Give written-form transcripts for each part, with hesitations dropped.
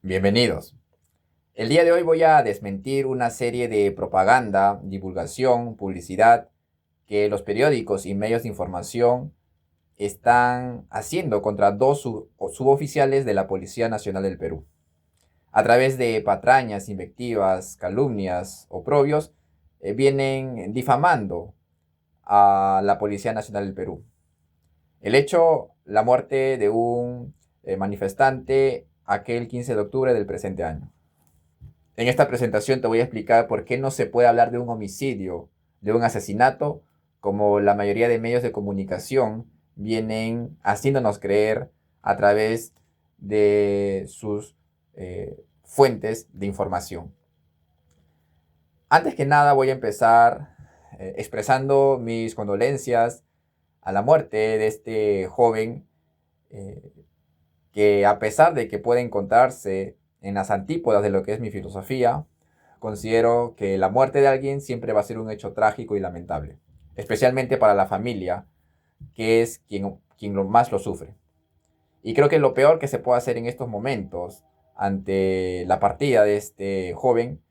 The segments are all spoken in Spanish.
Bienvenidos. El día de hoy voy a desmentir una serie de propaganda, divulgación, publicidad que los periódicos y medios de información están haciendo contra dos suboficiales de la Policía Nacional del Perú. A través de patrañas, invectivas, calumnias, oprobios, vienen difamando a la Policía Nacional del Perú. El hecho, la muerte de un manifestante aquel 15 de octubre del presente año. En esta presentación te voy a explicar por qué no se puede hablar de un homicidio, de un asesinato, como la mayoría de medios de comunicación vienen haciéndonos creer a través de sus fuentes de información. Antes que nada voy a empezar expresando mis condolencias a la muerte de este joven eh, que, a pesar de que puede encontrarse en las antípodas de lo que es mi filosofía, considero que la muerte de alguien siempre va a ser un hecho trágico y lamentable, especialmente para la familia, que es quien más lo sufre. Y creo que lo peor que se puede hacer en estos momentos ante la partida de este joven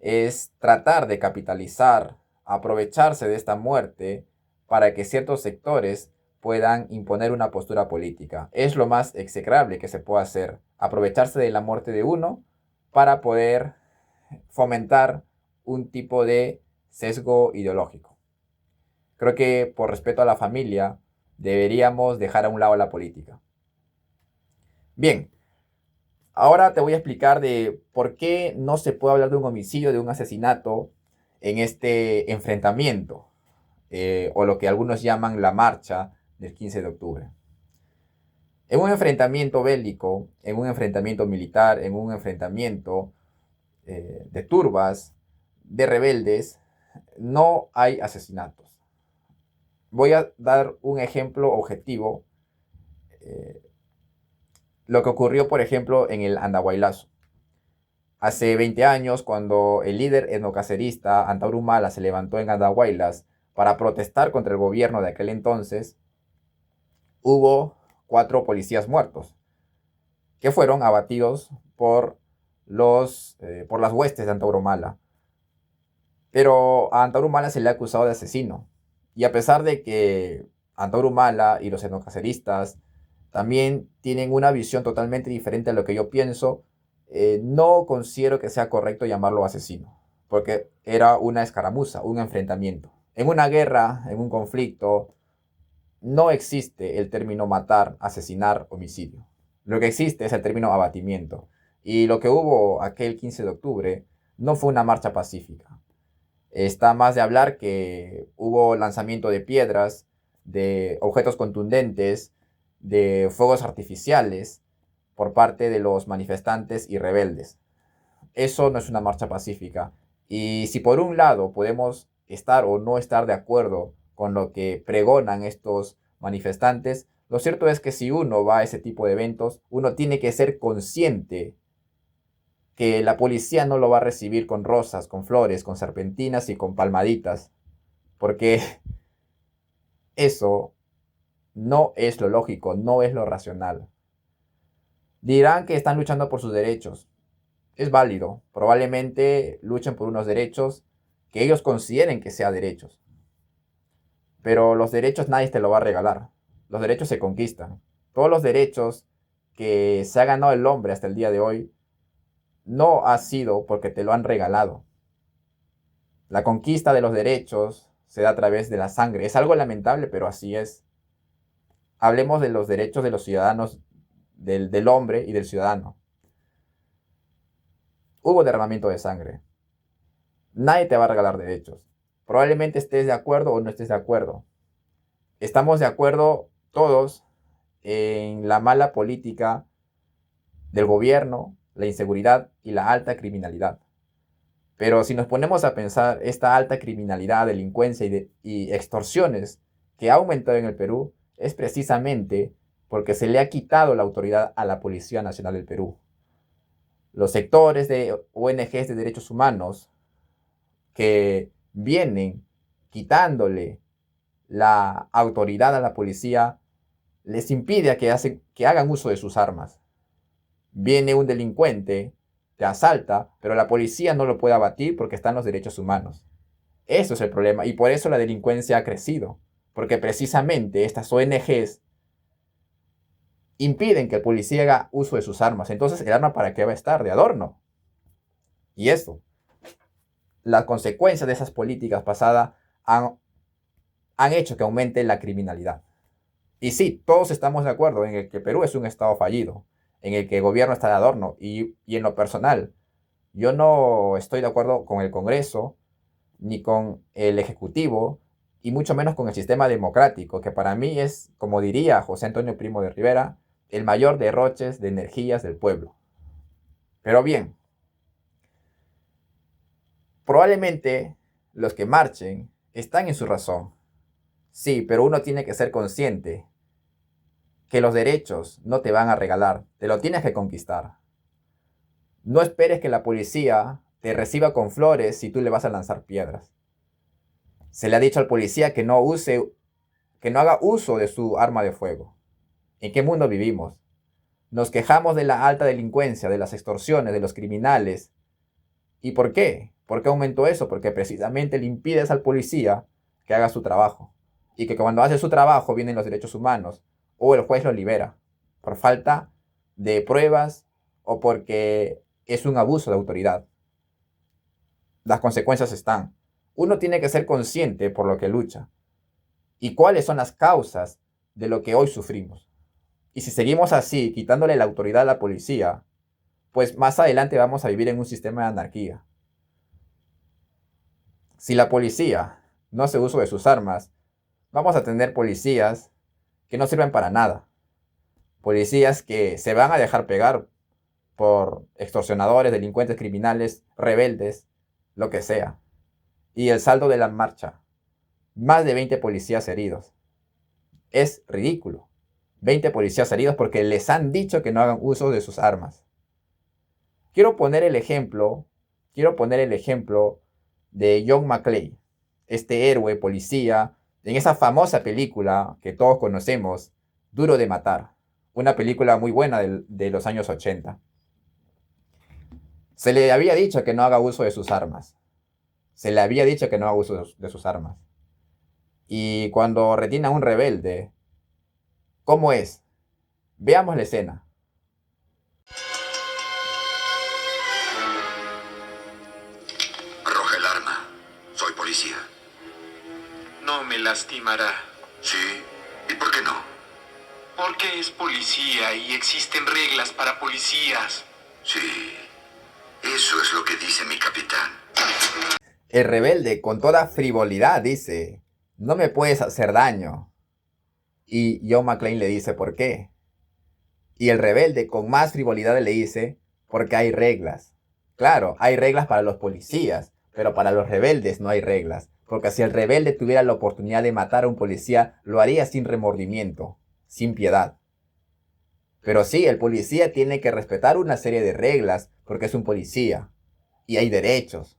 es tratar de capitalizar, aprovecharse de esta muerte para que ciertos sectores puedan imponer una postura política. Es lo más execrable que se puede hacer, aprovecharse de la muerte de uno para poder fomentar un tipo de sesgo ideológico. Creo que por respeto a la familia deberíamos dejar a un lado la política. Bien, ahora te voy a explicar de por qué no se puede hablar de un homicidio, de un asesinato en este enfrentamiento, o lo que algunos llaman la marcha del 15 de octubre. En un enfrentamiento bélico, en un enfrentamiento militar, en un enfrentamiento de turbas, de rebeldes, no hay asesinatos. Voy a dar un ejemplo objetivo, eh, lo que ocurrió, por ejemplo, en el Andahuaylazo. Hace 20 años, cuando el líder etnocacerista Antauro Humala se levantó en Andahuaylas para protestar contra el gobierno de aquel entonces, hubo 4 policías muertos, que fueron abatidos por las huestes de Antauro Humala. Pero a Antauro Humala se le ha acusado de asesino. Y a pesar de que Antauro Humala y los etnocaceristas también tienen una visión totalmente diferente a lo que yo pienso, no considero que sea correcto llamarlo asesino, porque era una escaramuza, un enfrentamiento. En una guerra, en un conflicto, no existe el término matar, asesinar, homicidio. Lo que existe es el término abatimiento. Y lo que hubo aquel 15 de octubre no fue una marcha pacífica. Está más de hablar que hubo lanzamiento de piedras, de objetos contundentes, de fuegos artificiales por parte de los manifestantes y rebeldes. Eso no es una marcha pacífica. Y si por un lado podemos estar o no estar de acuerdo con lo que pregonan estos manifestantes, lo cierto es que si uno va a ese tipo de eventos, uno tiene que ser consciente que la policía no lo va a recibir con rosas, con flores, con serpentinas y con palmaditas, porque eso no es lo lógico, no es lo racional. Dirán que están luchando por sus derechos. Es válido, probablemente luchen por unos derechos que ellos consideren que sean derechos. Pero los derechos nadie te lo va a regalar. Los derechos se conquistan. Todos los derechos que se ha ganado el hombre hasta el día de hoy no ha sido porque te lo han regalado. La conquista de los derechos se da a través de la sangre. Es algo lamentable, pero así es. Hablemos de los derechos de los ciudadanos, del hombre y del ciudadano. Hubo derramamiento de sangre. Nadie te va a regalar derechos. Probablemente estés de acuerdo o no estés de acuerdo. Estamos de acuerdo todos en la mala política del gobierno, la inseguridad y la alta criminalidad. Pero si nos ponemos a pensar, esta alta criminalidad, delincuencia y extorsiones que ha aumentado en el Perú es precisamente porque se le ha quitado la autoridad a la Policía Nacional del Perú. Los sectores de ONGs de derechos humanos que vienen quitándole la autoridad a la policía les impide a que hagan uso de sus armas. Viene un delincuente, te asalta, pero la policía no lo puede abatir porque están los derechos humanos. Eso es el problema y por eso la delincuencia ha crecido, porque precisamente estas ONGs impiden que el policía haga uso de sus armas. Entonces, ¿el arma para qué va a estar? De adorno. Y eso, las consecuencias de esas políticas pasadas han hecho que aumente la criminalidad. Y sí, todos estamos de acuerdo en el que Perú es un estado fallido, en el que el gobierno está de adorno. Y en lo personal, yo no estoy de acuerdo con el Congreso, ni con el Ejecutivo, y mucho menos con el sistema democrático, que para mí es, como diría José Antonio Primo de Rivera, el mayor derroche de energías del pueblo. Pero bien, probablemente los que marchen están en su razón. Sí, pero uno tiene que ser consciente que los derechos no te van a regalar, te lo tienes que conquistar. No esperes que la policía te reciba con flores si tú le vas a lanzar piedras. Se le ha dicho al policía que no haga uso de su arma de fuego. ¿En qué mundo vivimos? Nos quejamos de la alta delincuencia, de las extorsiones, de los criminales. ¿Y por qué? ¿Por qué aumentó eso? Porque precisamente le impides al policía que haga su trabajo. Y que cuando hace su trabajo vienen los derechos humanos. O el juez lo libera. Por falta de pruebas o porque es un abuso de autoridad. Las consecuencias están. Uno tiene que ser consciente por lo que lucha. ¿Y cuáles son las causas de lo que hoy sufrimos? Y si seguimos así, quitándole la autoridad a la policía, pues más adelante vamos a vivir en un sistema de anarquía. Si la policía no hace uso de sus armas, vamos a tener policías que no sirven para nada. Policías que se van a dejar pegar por extorsionadores, delincuentes, criminales, rebeldes, lo que sea. Y el saldo de la marcha, más de 20 policías heridos. Es ridículo. 20 policías heridos porque les han dicho que no hagan uso de sus armas. Quiero poner el ejemplo de John McClane, este héroe policía, en esa famosa película que todos conocemos, Duro de Matar, una película muy buena de los años 80. Se le había dicho que no haga uso de sus armas. Se le había dicho que no haga uso de sus armas. Y cuando retiene a un rebelde, ¿cómo es? Veamos la escena. Arroja el arma. Soy policía. No me lastimará. ¿Sí? ¿Y por qué no? Porque es policía y existen reglas para policías. Sí. Eso es lo que dice mi capitán. El rebelde con toda frivolidad dice, no me puedes hacer daño. Y John McClane le dice, ¿por qué? Y el rebelde con más frivolidad le dice, porque hay reglas. Claro, hay reglas para los policías, pero para los rebeldes no hay reglas. Porque si el rebelde tuviera la oportunidad de matar a un policía, lo haría sin remordimiento, sin piedad. Pero sí, el policía tiene que respetar una serie de reglas porque es un policía. Y hay derechos.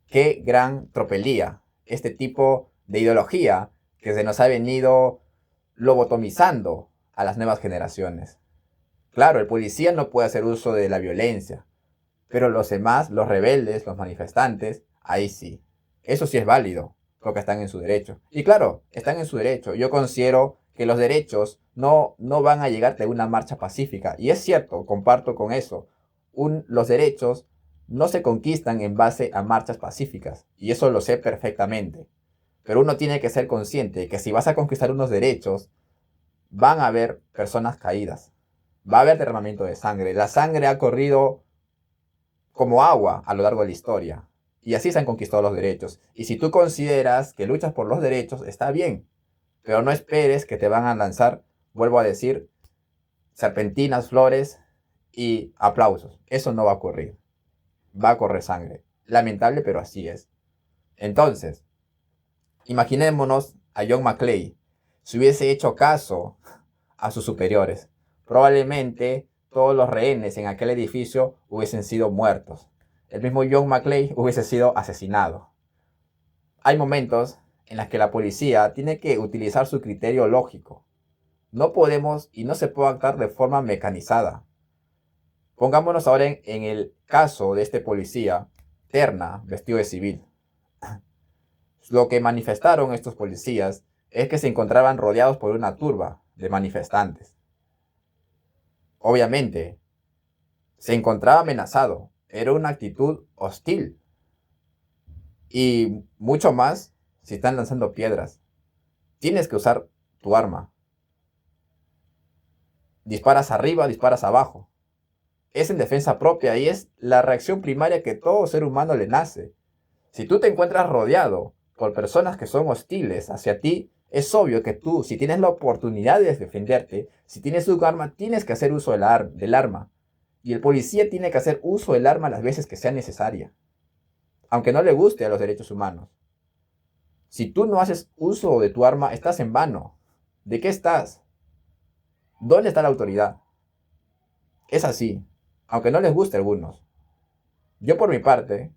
Qué gran tropelía. Este tipo de ideología que se nos ha venido lobotomizando a las nuevas generaciones. Claro, el policía no puede hacer uso de la violencia, pero los demás, los rebeldes, los manifestantes, ahí sí. Eso sí es válido, porque están en su derecho. Y claro, están en su derecho. Yo considero que los derechos no van a llegar de una marcha pacífica. Y es cierto, comparto con eso. Los derechos no se conquistan en base a marchas pacíficas. Y eso lo sé perfectamente. Pero uno tiene que ser consciente de que si vas a conquistar unos derechos, van a haber personas caídas. Va a haber derramamiento de sangre. La sangre ha corrido como agua a lo largo de la historia. Y así se han conquistado los derechos. Y si tú consideras que luchas por los derechos, está bien. Pero no esperes que te van a lanzar, vuelvo a decir, serpentinas, flores y aplausos. Eso no va a ocurrir. Va a correr sangre. Lamentable, pero así es. Entonces, imaginémonos a John McClane si hubiese hecho caso a sus superiores. Probablemente todos los rehenes en aquel edificio hubiesen sido muertos. El mismo John McClane hubiese sido asesinado. Hay momentos en los que la policía tiene que utilizar su criterio lógico. No podemos y no se puede actuar de forma mecanizada. Pongámonos ahora en el caso de este policía, terna, vestido de civil. Lo que manifestaron estos policías es que se encontraban rodeados por una turba de manifestantes. Obviamente, se encontraba amenazado. Era una actitud hostil. Y mucho más si están lanzando piedras. Tienes que usar tu arma. Disparas arriba, disparas abajo. Es en defensa propia y es la reacción primaria que todo ser humano le nace. Si tú te encuentras rodeado por personas que son hostiles hacia ti, es obvio que tú, si tienes la oportunidad de defenderte, si tienes tu arma, tienes que hacer uso del arma. Y el policía tiene que hacer uso del arma las veces que sea necesaria, aunque no le guste a los derechos humanos. Si tú no haces uso de tu arma, estás en vano. ¿De qué estás? ¿Dónde está la autoridad? Es así, aunque no les guste a algunos. Yo por mi parte,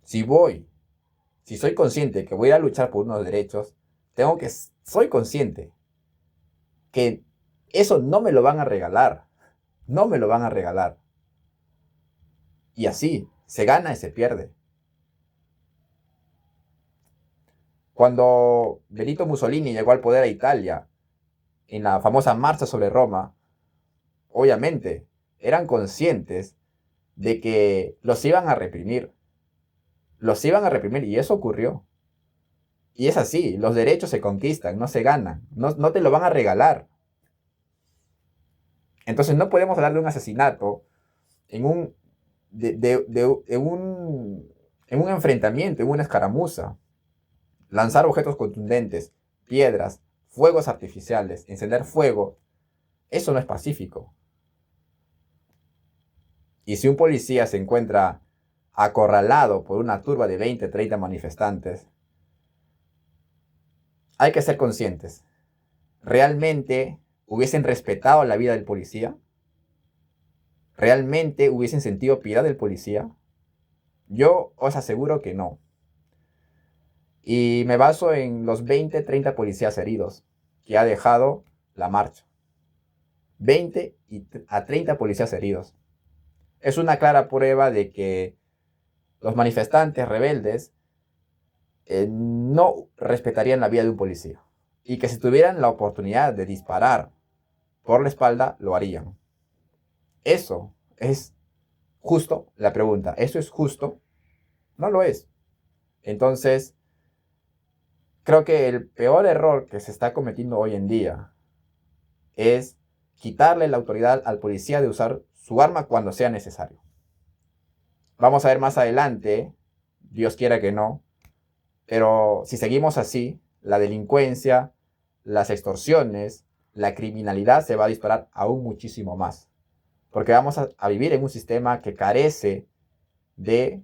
si soy consciente que voy a luchar por unos derechos, soy consciente que eso no me lo van a regalar. No me lo van a regalar. Y así, se gana y se pierde. Cuando Benito Mussolini llegó al poder a Italia, en la famosa marcha sobre Roma, obviamente eran conscientes de que los iban a reprimir. Los iban a reprimir y eso ocurrió. Y es así, los derechos se conquistan, no se ganan, no te lo van a regalar. Entonces no podemos hablar de un asesinato en un enfrentamiento, en una escaramuza. Lanzar objetos contundentes, piedras, fuegos artificiales, encender fuego, eso no es pacífico. Y si un policía se encuentra acorralado por una turba de 20, 30 manifestantes, hay que ser conscientes. ¿Realmente hubiesen respetado la vida del policía? ¿Realmente hubiesen sentido piedad del policía? Yo os aseguro que no. Y me baso en los 20, 30 policías heridos que ha dejado la marcha. 20 a 30 policías heridos. Es una clara prueba de que los manifestantes rebeldes no respetarían la vida de un policía. Y que si tuvieran la oportunidad de disparar por la espalda, lo harían. ¿Eso es justo? La pregunta, ¿eso es justo? No lo es. Entonces, creo que el peor error que se está cometiendo hoy en día es quitarle la autoridad al policía de usar su arma cuando sea necesario. Vamos a ver más adelante, Dios quiera que no, pero si seguimos así, la delincuencia, las extorsiones, la criminalidad se va a disparar aún muchísimo más. Porque vamos a vivir en un sistema que carece de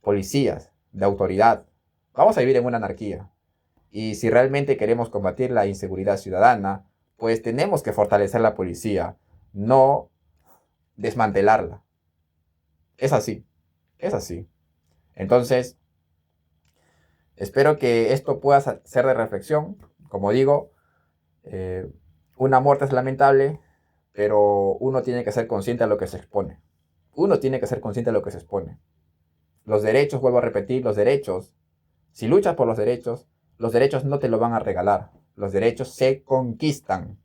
policías, de autoridad. Vamos a vivir en una anarquía. Y si realmente queremos combatir la inseguridad ciudadana, pues tenemos que fortalecer la policía, no desmantelarla. Es así, es así. Entonces, espero que esto pueda ser de reflexión. Como digo, una muerte es lamentable, pero uno tiene que ser consciente a lo que se expone. Uno tiene que ser consciente a lo que se expone. Los derechos, vuelvo a repetir, los derechos, si luchas por los derechos no te lo van a regalar. Los derechos se conquistan.